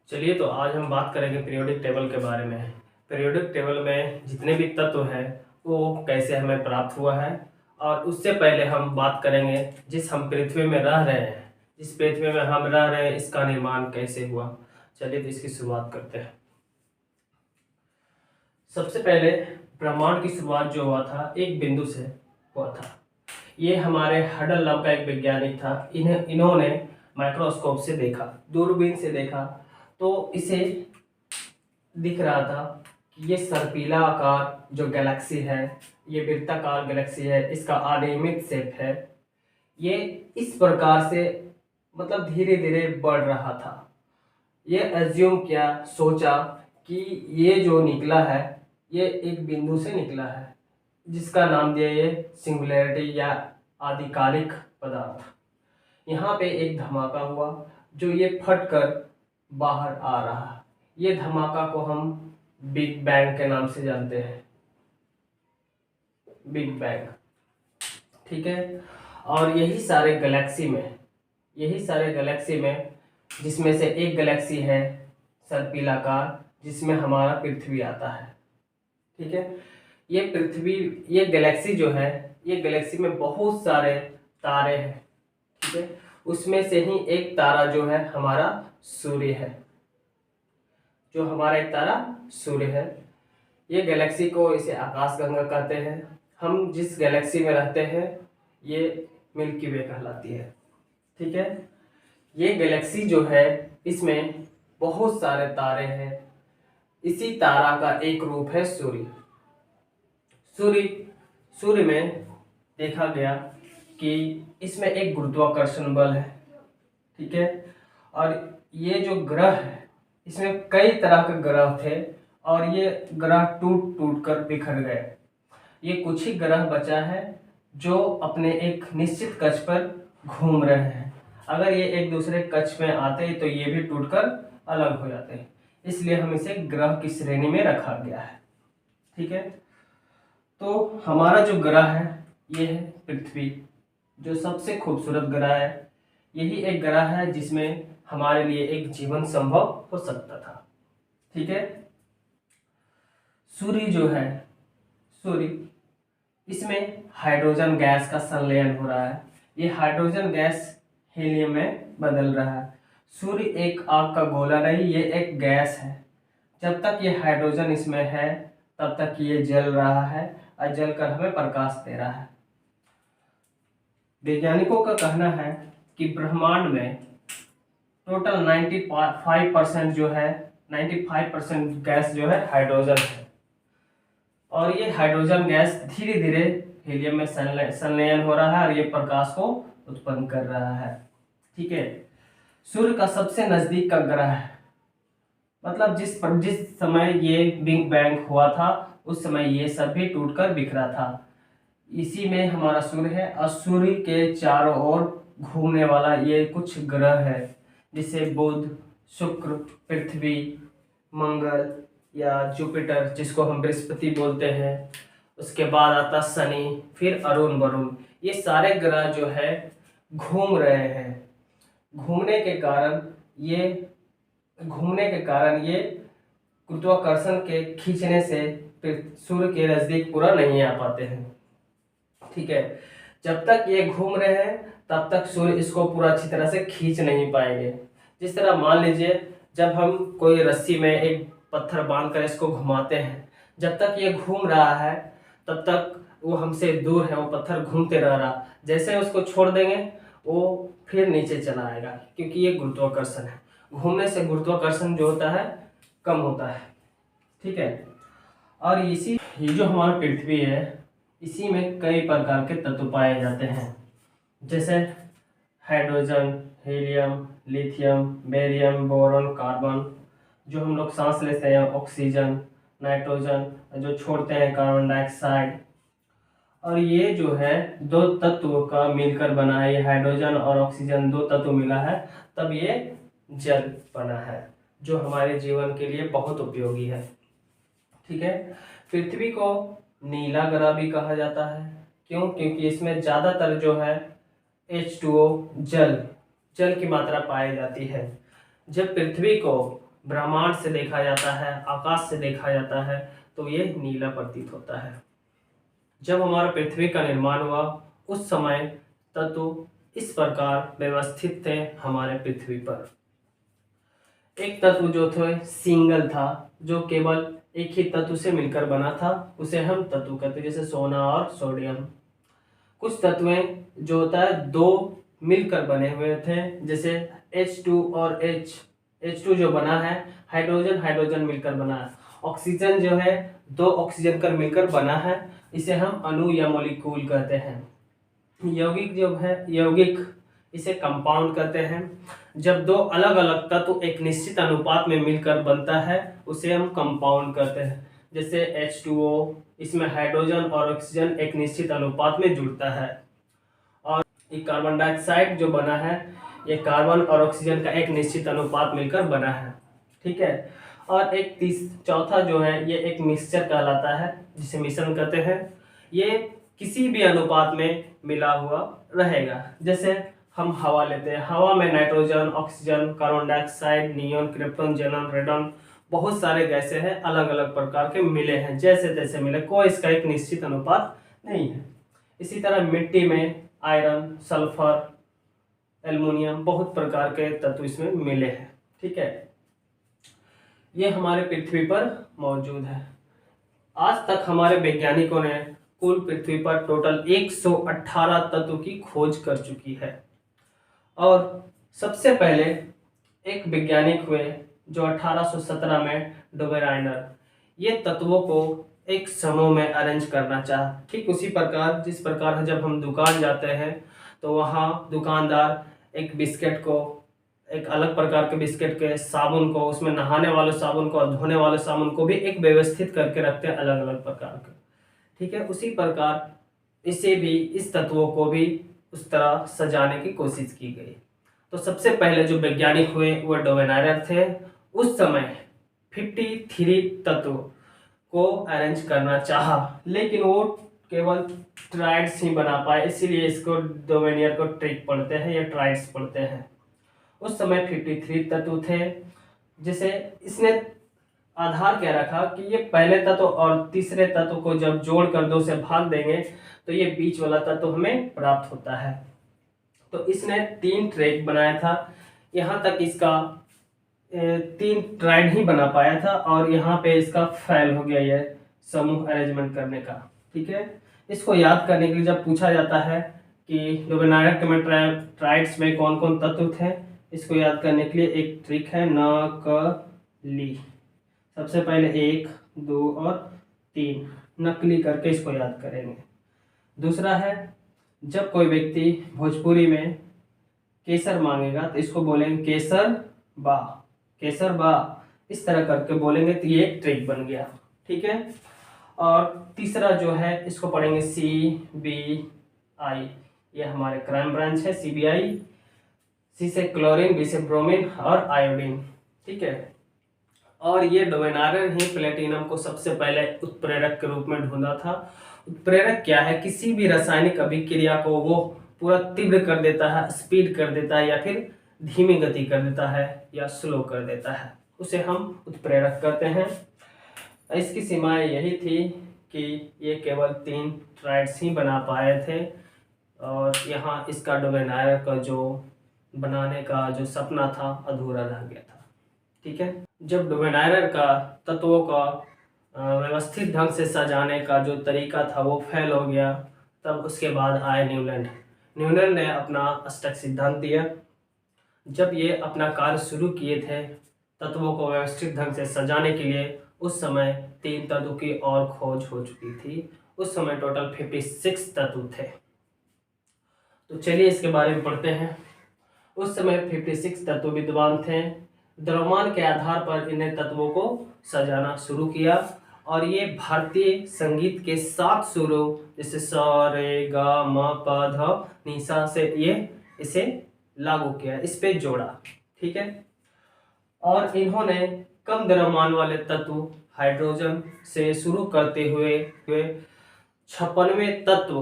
चलिए तो आज हम बात करेंगे पीरियोडिक टेबल के बारे में। पीरियोडिक टेबल में जितने भी तत्व हैं वो कैसे हमें प्राप्त हुआ है, और उससे पहले हम बात करेंगे जिस हम पृथ्वी में रह रहे हैं, जिस पृथ्वी में हम रह रहे हैं इसका निर्माण कैसे हुआ। चलिए तो इसकी शुरुआत करते हैं। सबसे पहले ब्रह्मांड की शुरुआत जो हुआ था एक बिंदु से हुआ था। ये हमारे हडल नाम का एक वैज्ञानिक था। इन्होंने माइक्रोस्कोप से देखा, दूरबीन से देखा, तो इसे दिख रहा था कि ये सर्पिला आकार जो गैलेक्सी है, ये वृत्ताकार गैलेक्सी है, इसका अनियमित शेप है। ये इस प्रकार से मतलब धीरे धीरे बढ़ रहा था। ये एज्यूम किया, सोचा कि ये जो निकला है ये एक बिंदु से निकला है, जिसका नाम दिया ये सिंगुलैरिटी या आदिकालिक पदार्थ। यहाँ पे एक धमाका हुआ जो ये फट कर बाहर आ रहा है। ये धमाका को हम बिग बैंग के नाम से जानते हैं, बिग बैंग। ठीक है। और यही सारे गैलेक्सी में जिसमें से एक गैलेक्सी है सर्पिलाकार, जिसमें हमारा पृथ्वी आता है। ठीक है। ये गैलेक्सी जो है, ये गैलेक्सी में बहुत सारे तारे हैं। ठीक है। उसमें से ही एक तारा जो है हमारा सूर्य है, जो हमारा एक तारा सूर्य है। ये गैलेक्सी को इसे आकाशगंगा कहते हैं। हम जिस गैलेक्सी में रहते हैं ये मिल्की वे कहलाती है। ठीक है। ये गैलेक्सी जो है इसमें बहुत सारे तारे हैं। इसी तारा का एक रूप है सूर्य। सूर्य में देखा गया कि इसमें एक गुरुत्वाकर्षण बल है। ठीक है। और ये जो ग्रह है इसमें कई तरह के ग्रह थे, और ये ग्रह टूट टूट कर बिखर गए। ये कुछ ही ग्रह बचा है जो अपने एक निश्चित कक्ष पर घूम रहे हैं। अगर ये एक दूसरे कक्ष में आते तो ये भी टूटकर अलग हो जाते, इसलिए हम इसे ग्रह की श्रेणी में रखा गया है। ठीक है। तो हमारा जो ग्रह है ये है पृथ्वी, जो सबसे खूबसूरत ग्रह है। यही एक ग्रह है जिसमें हमारे लिए एक जीवन संभव हो सकता था। ठीक है। सूर्य जो है, सूर्य इसमें हाइड्रोजन गैस का संलयन हो रहा है। ये हाइड्रोजन गैस हीलियम में बदल रहा है। सूर्य एक आग का गोला नहीं, ये एक गैस है। जब तक ये हाइड्रोजन इसमें है तब तक ये जल रहा है, और जलकर हमें प्रकाश दे रहा है। वैज्ञानिकों का कहना है कि ब्रह्मांड में टोटल 95% जो है, 95% गैस जो है हाइड्रोजन है। और ये हाइड्रोजन गैस धीरे धीरे हीलियम में संलयन हो रहा है और ये प्रकाश को उत्पन्न कर रहा है। ठीक है। सूर्य का सबसे नजदीक का ग्रह है, मतलब जिस समय ये बिग बैंग हुआ था उस समय ये सब भी टूटकर बिखरा था। इसी में हमारा सूर्य है, और सूर्य के चारों ओर घूमने वाला ये कुछ ग्रह है, जिसे बुध, शुक्र, पृथ्वी, मंगल या जुपिटर जिसको हम बृहस्पति बोलते हैं, उसके बाद आता शनि, फिर अरुण वरुण। ये सारे ग्रह जो है घूम रहे हैं। घूमने के कारण ये गुरुत्वाकर्षण के खींचने से सूर्य के नजदीक पूरा नहीं आ पाते हैं। ठीक है। जब तक ये घूम रहे हैं तब तक सूर्य इसको पूरा अच्छी तरह से खींच नहीं पाएंगे। जिस तरह मान लीजिए जब हम कोई रस्सी में एक पत्थर बांधकर इसको घुमाते हैं, जब तक ये घूम रहा है तब तक वो हमसे दूर है, वो पत्थर घूमते रह रहा। जैसे उसको छोड़ देंगे वो फिर नीचे चला आएगा, क्योंकि ये गुरुत्वाकर्षण है। घूमने से गुरुत्वाकर्षण जो होता है कम होता है। ठीक है। और ये जो हमारा पृथ्वी है इसी में कई प्रकार के तत्व पाए जाते हैं, जैसे hydrogen, helium, lithium, barium, boron, carbon. जो हम लोग सांस लेते हैं ऑक्सीजन, नाइट्रोजन, जो छोड़ते हैं कार्बन डाइऑक्साइड। और ये जो है दो तत्वों का मिलकर बना है, ये हाइड्रोजन और ऑक्सीजन दो तत्व मिला है तब ये जल बना है, जो हमारे जीवन के लिए बहुत उपयोगी है। ठीक है। पृथ्वी को नीला ग्रह भी कहा जाता है। क्यों? क्योंकि इसमें ज़्यादातर जो है H2O जल की मात्रा पाई जाती है। जब पृथ्वी को ब्रह्मांड से देखा जाता है, आकाश से देखा जाता है, तो ये नीला प्रतीत होता है। जब हमारा पृथ्वी का निर्माण हुआ उस समय तत्व इस प्रकार व्यवस्थित थे हमारे पृथ्वी पर। एक तत्व जो थे सिंगल था, जो केवल एक ही तत्व से मिलकर बना था, उसे हम तत्व कहते हैं, जैसे सोना और सोडियम। कुछ तत्वें जो होता है दो मिलकर बने हुए थे, जैसे H2 और H2 जो बना है हाइड्रोजन हाइड्रोजन मिलकर बना है। ऑक्सीजन जो है दो ऑक्सीजन कर मिलकर बना है, इसे हम अणु या मॉलिक्यूल कहते हैं। यौगिक जो है यौगिक, इसे कंपाउंड कहते हैं। जब दो अलग अलग तत्व एक निश्चित अनुपात में मिलकर बनता है उसे हम कंपाउंड कहते हैं। जैसे H2O, इसमें हाइड्रोजन और ऑक्सीजन एक निश्चित अनुपात में जुड़ता है। और ये कार्बन डाइऑक्साइड जो बना है, ये कार्बन और ऑक्सीजन का एक निश्चित अनुपात मिलकर बना है, ठीक है। और एक चौथा जो है ये एक मिक्सचर कहलाता है, जिसे मिश्रण कहते हैं। ये किसी भी अनुपात में मिला हुआ रहेगा। जैसे हम हवा लेते हैं, हवा में nitrogen, oxygen, carbon dioxide, neon, krypton, xenon, radon, बहुत सारे गैसें हैं, अलग अलग प्रकार के मिले हैं, जैसे तैसे मिले, कोई इसका एक निश्चित अनुपात नहीं है। इसी तरह मिट्टी में आयरन, सल्फर, एल्युमिनियम, बहुत प्रकार के तत्व इसमें मिले हैं, ठीक है। ये हमारे पृथ्वी पर मौजूद है। आज तक हमारे वैज्ञानिकों ने कुल पृथ्वी पर टोटल 118 तत्व की खोज कर चुकी है। और सबसे पहले एक वैज्ञानिक हुए जो 1817 में डोबेराइनर, ये तत्वों को एक समूह में अरेंज करना चाहा। ठीक उसी प्रकार जिस प्रकार जब हम दुकान जाते हैं तो वहाँ दुकानदार एक बिस्किट को, एक अलग प्रकार के बिस्किट के साबुन को, उसमें नहाने वाले साबुन को और धोने वाले साबुन को भी एक व्यवस्थित करके रखते हैं अलग अलग प्रकार के, ठीक है। उसी प्रकार इसे भी, इस तत्वों को भी उस तरह सजाने की कोशिश की गई। तो सबसे पहले जो वैज्ञानिक हुए वो डोबेराइनर थे। उस समय 53 तत्व को अरेंज करना चाहा, लेकिन वो केवल ट्राइड्स ही बना पाए, इसीलिए इसको डोबेराइनर को ट्रिक पढ़ते हैं या ट्राइड्स पढ़ते हैं। उस समय 53 तत्व थे, जिसे इसने आधार क्या रखा कि ये पहले तत्व और तीसरे तत्व को जब जोड़कर 2 से भाग देंगे तो ये बीच वाला तत्व हमें प्राप्त होता है। तो इसने 3 ट्रैक बनाया था। यहाँ तक इसका 3 ट्राइड ही बना पाया था और यहाँ पे इसका फेल हो गया ये समूह अरेंजमेंट करने का, ठीक है। इसको याद करने के लिए जब पूछा जाता है कि डोबेराइनर के ट्राइड्स में कौन कौन तत्व थे, इसको याद करने के लिए एक ट्रिक है नकली। सबसे पहले 1, 2 और 3 नकली करके इसको याद करेंगे। दूसरा है, जब कोई व्यक्ति भोजपुरी में केसर मांगेगा तो इसको बोलेंगे केसर बा, केसर बा, इस तरह करके बोलेंगे तो ये एक ट्रिक बन गया, ठीक है। और तीसरा जो है इसको पढ़ेंगे CBI, ये हमारे क्राइम ब्रांच है CBI। C से क्लोरीन, B से ब्रोमीन और आयोडीन, ठीक है। और ये डोबेराइनर ही प्लेटिनम को सबसे पहले उत्प्रेरक के रूप में ढूंढा था। उत्प्रेरक क्या है? किसी भी रासायनिक अभिक्रिया को वो पूरा तीव्र कर देता है, स्पीड कर देता है, या फिर धीमी गति कर देता है या स्लो कर देता है, उसे हम उत्प्रेरक कहते हैं। इसकी सीमाएं यही थी कि ये केवल 3 ट्राइड्स ही बना पाए थे और यहाँ इसका डोबेराइनर का जो बनाने का जो सपना था अधूरा रह गया था, ठीक है। जब डोबेराइनर का तत्वों का व्यवस्थित ढंग से सजाने का जो तरीका था वो फेल हो गया, तब उसके बाद आए न्यूटन ने अपना अष्टक सिद्धांत दिया। जब ये अपना कार्य शुरू किए थे तत्वों को व्यवस्थित ढंग से सजाने के लिए, उस समय 3 तत्व की और खोज हो चुकी थी। उस समय टोटल 56 तत्व थे। तो चलिए इसके बारे में पढ़ते हैं। उस समय 56 तत्व विद्वान थे। द्रव्यमान के आधार पर इन्हें तत्वों को सजाना शुरू किया और ये भारतीय संगीत के 7 सुरों जैसे स रे ग म प ध नि सा से ये इसे लागू किया, इस पे जोड़ा, ठीक है। और इन्होंने कम द्रव्यमान वाले तत्व हाइड्रोजन से शुरू करते हुए 56वें तत्व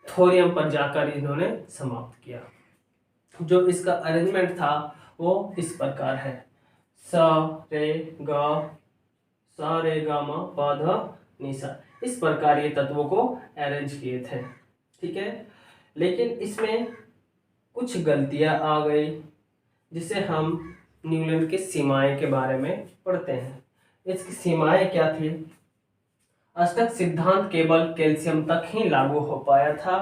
थोरियम पर जाकर इन्होंने समाप्त किया। जो इसका अरेंजमेंट था वो इस प्रकार है। सा रे गा सा रे गा मा पा धा नी सा। इस प्रकार ये तत्वों को अरेंज किए थे। ठीक है, लेकिन इसमें कुछ गलतियां आ गई, जिसे हम न्यूलैंड की सीमाएं के बारे में पढ़ते हैं। इसकी सीमाएं क्या थी? अष्टक सिद्धांत केवल कैल्शियम तक ही लागू हो पाया था।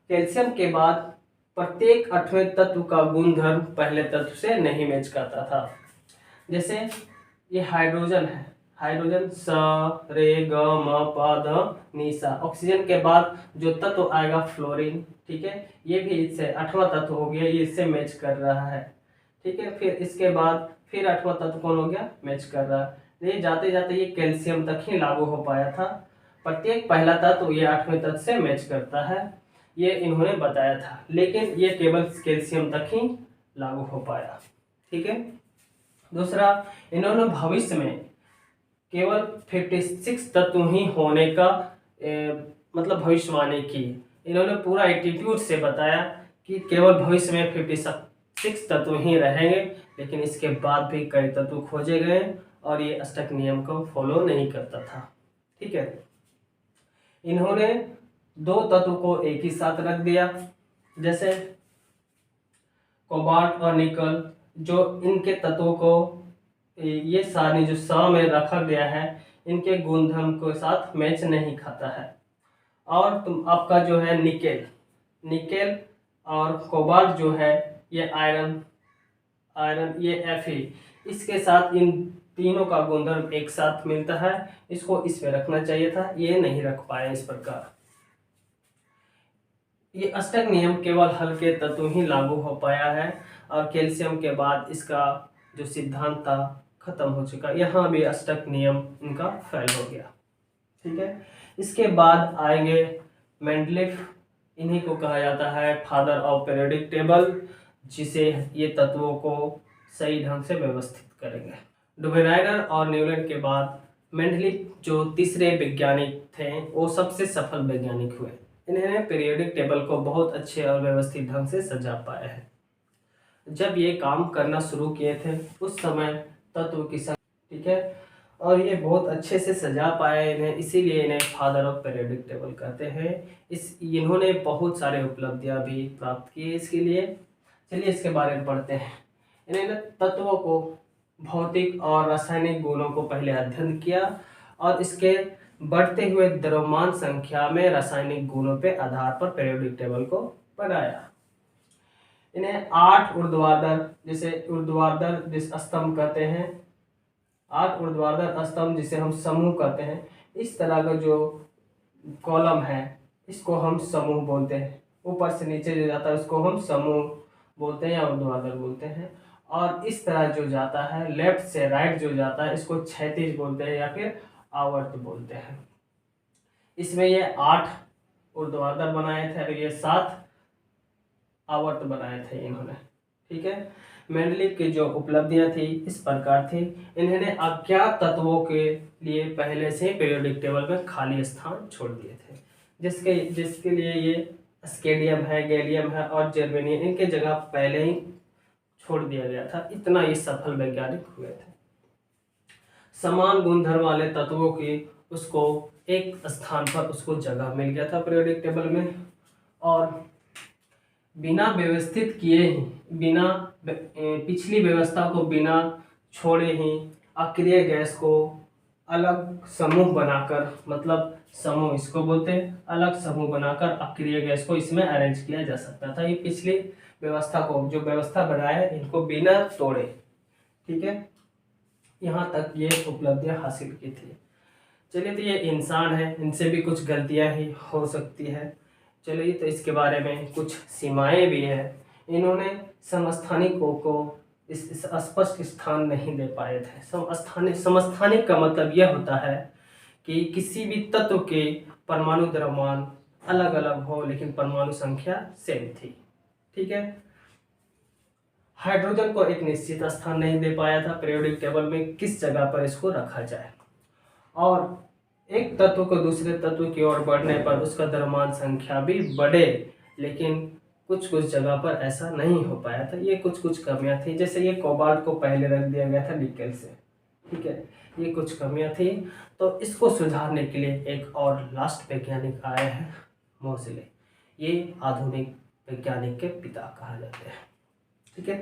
कैल्शियम के बाद प्रत्येक 8वें तत्व का गुणधर्म पहले तत्व से नहीं मैच करता था। जैसे ये हाइड्रोजन है, हाइड्रोजन स रे ग म प ध नि सा। ऑक्सीजन के बाद जो तत्व आएगा फ्लोरीन, ठीक है, ये भी इससे 8वां तत्व हो गया, ये इससे मैच कर रहा है। ठीक है, फिर इसके बाद फिर 8वां तत्व कौन हो गया? मैच कर रहा है। ये जाते जाते ये कैल्शियम तक ही लागू हो पाया था। प्रत्येक पहला तत्व ये 8वें तत्व से मैच करता है, ये इन्होंने बताया था, लेकिन ये केवल कैल्शियम तक ही लागू हो पाया। ठीक है, दूसरा, इन्होंने भविष्य में केवल 56 तत्व ही होने का मतलब भविष्यवाणी की। इन्होंने पूरा एटीट्यूड से बताया कि केवल भविष्य में 56 तत्व ही रहेंगे, लेकिन इसके बाद भी कई तत्व खोजे गए और ये अष्टक नियम को फॉलो नहीं करता था। ठीक है, इन्होंने 2 तत्व को एक ही साथ रख दिया, जैसे कोबाल्ट और निकल, जो इनके तत्वों को ये सारणी जो सा में रखा गया है, इनके गुणधर्म के साथ मैच नहीं खाता है। और तुम आपका जो है निकेल, निकेल और कोबाल्ट जो है ये आयरन, आयरन ये Fe, इसके साथ इन तीनों का गुणधर्म एक साथ मिलता है। इसको इसमें रखना चाहिए था, ये नहीं रख पाए इस प्रकार। ये अष्टक नियम केवल हल्के तत्व ही लागू हो पाया है और कैल्शियम के बाद इसका जो सिद्धांत था खत्म हो चुका। यहाँ भी अष्टक नियम इनका फेल हो गया। ठीक है, इसके बाद आएंगे मेंडलीफ। इन्हीं को कहा जाता है फादर ऑफ पीरियोडिक टेबल, जिसे ये तत्वों को सही ढंग से व्यवस्थित करेंगे। डुबेराइडर और न्यूलैंड के बाद मेंडलीफ जो तीसरे वैज्ञानिक थे, वो सबसे सफल वैज्ञानिक हुए। इन्होंने पीरियोडिक टेबल को बहुत अच्छे और व्यवस्थित ढंग से सजा पाया है। जब ये काम करना शुरू किए थे उस समय तत्व की संख्या, ठीक है, और ये बहुत अच्छे से सजा पाए इन्हें, इसीलिए इन्हें फादर ऑफ पीरियोडिक टेबल कहते हैं। इन्होंने बहुत सारे उपलब्धियां भी प्राप्त की इसके लिए। चलिए इसके बारे में पढ़ते हैं। इन्होंने तत्वों को भौतिक और रासायनिक गुणों को पहले अध्ययन किया और इसके बढ़ते हुए द्रव्यमान संख्या में रासायनिक गुणों के आधार पर पीरियोडिक टेबल को बनाया। इन्हें 8 ऊर्ध्वाधर, जिसे ऊर्ध्वाधर जिस स्तंभ कहते हैं, 8 ऊर्ध्वाधर स्तंभ जिसे हम समूह कहते हैं, इस तरह का जो कॉलम है इसको हम समूह बोलते हैं। ऊपर से नीचे जो जाता है उसको हम समूह बोलते हैं या ऊर्ध्वाधर बोलते हैं। और इस तरह जो जाता है लेफ्ट से राइट जो जाता है इसको क्षैतिज बोलते हैं या फिर आवर्त बोलते हैं। इसमें ये 8 ऊर्ध्वाधर बनाए थे और ये 7 आवर्त बनाए थे इन्होंने। ठीक है, मेंडलीफ की जो उपलब्धियां थी इस प्रकार थी। इन्होंने अज्ञात तत्वों के लिए पहले से पीरियोडिक टेबल में खाली स्थान छोड़ दिए थे, जिसके लिए ये स्केडियम है, गैलियम है और जर्मेनियम, इनके जगह पहले ही छोड़ दिया गया था। इतना ये सफल वैज्ञानिक हुए थे। समान गुणधर्म वाले तत्वों की उसको एक स्थान पर उसको जगह मिल गया था पीरियोडिक टेबल में, और बिना व्यवस्थित किए ही, बिना पिछली व्यवस्था को बिना छोड़े ही अक्रिय गैस को अलग समूह बनाकर, मतलब समूह इसको बोलते हैं, अलग समूह बनाकर अक्रिय गैस को इसमें अरेंज किया जा सकता था। ये पिछली व्यवस्था को, जो व्यवस्था बनाया इनको बिना तोड़े। ठीक है, यहाँ तक ये उपलब्धियां हासिल की थी। चलिए, तो ये इंसान है, इनसे भी कुछ गलतियां ही हो सकती है। चलिए, तो इसके बारे में कुछ सीमाएं भी है। इन्होंने समस्थानिकों को इस स्पष्ट स्थान नहीं दे पाए थे। समस्थानिक का मतलब यह होता है कि किसी भी तत्व के परमाणु द्रव्यमान अलग अलग हो लेकिन परमाणु संख्या सेम थी। ठीक है, हाइड्रोजन को एक निश्चित स्थान नहीं दे पाया था पीरियोडिक टेबल में, किस जगह पर इसको रखा जाए, और एक तत्व को दूसरे तत्व की ओर बढ़ने पर उसका द्रव्यमान संख्या भी बढ़े, लेकिन कुछ कुछ जगह पर ऐसा नहीं हो पाया था, ये कुछ कुछ कमियां थी। जैसे ये कोबाल्ट को पहले रख दिया गया था निकेल से, ठीक है, ये कुछ कमियां थी। तो इसको सुधारने के लिए एक और लास्ट वैज्ञानिक आए हैं, मोज़ले। ये आधुनिक वैज्ञानिक के पिता कहा जाते हैं, ठीक है।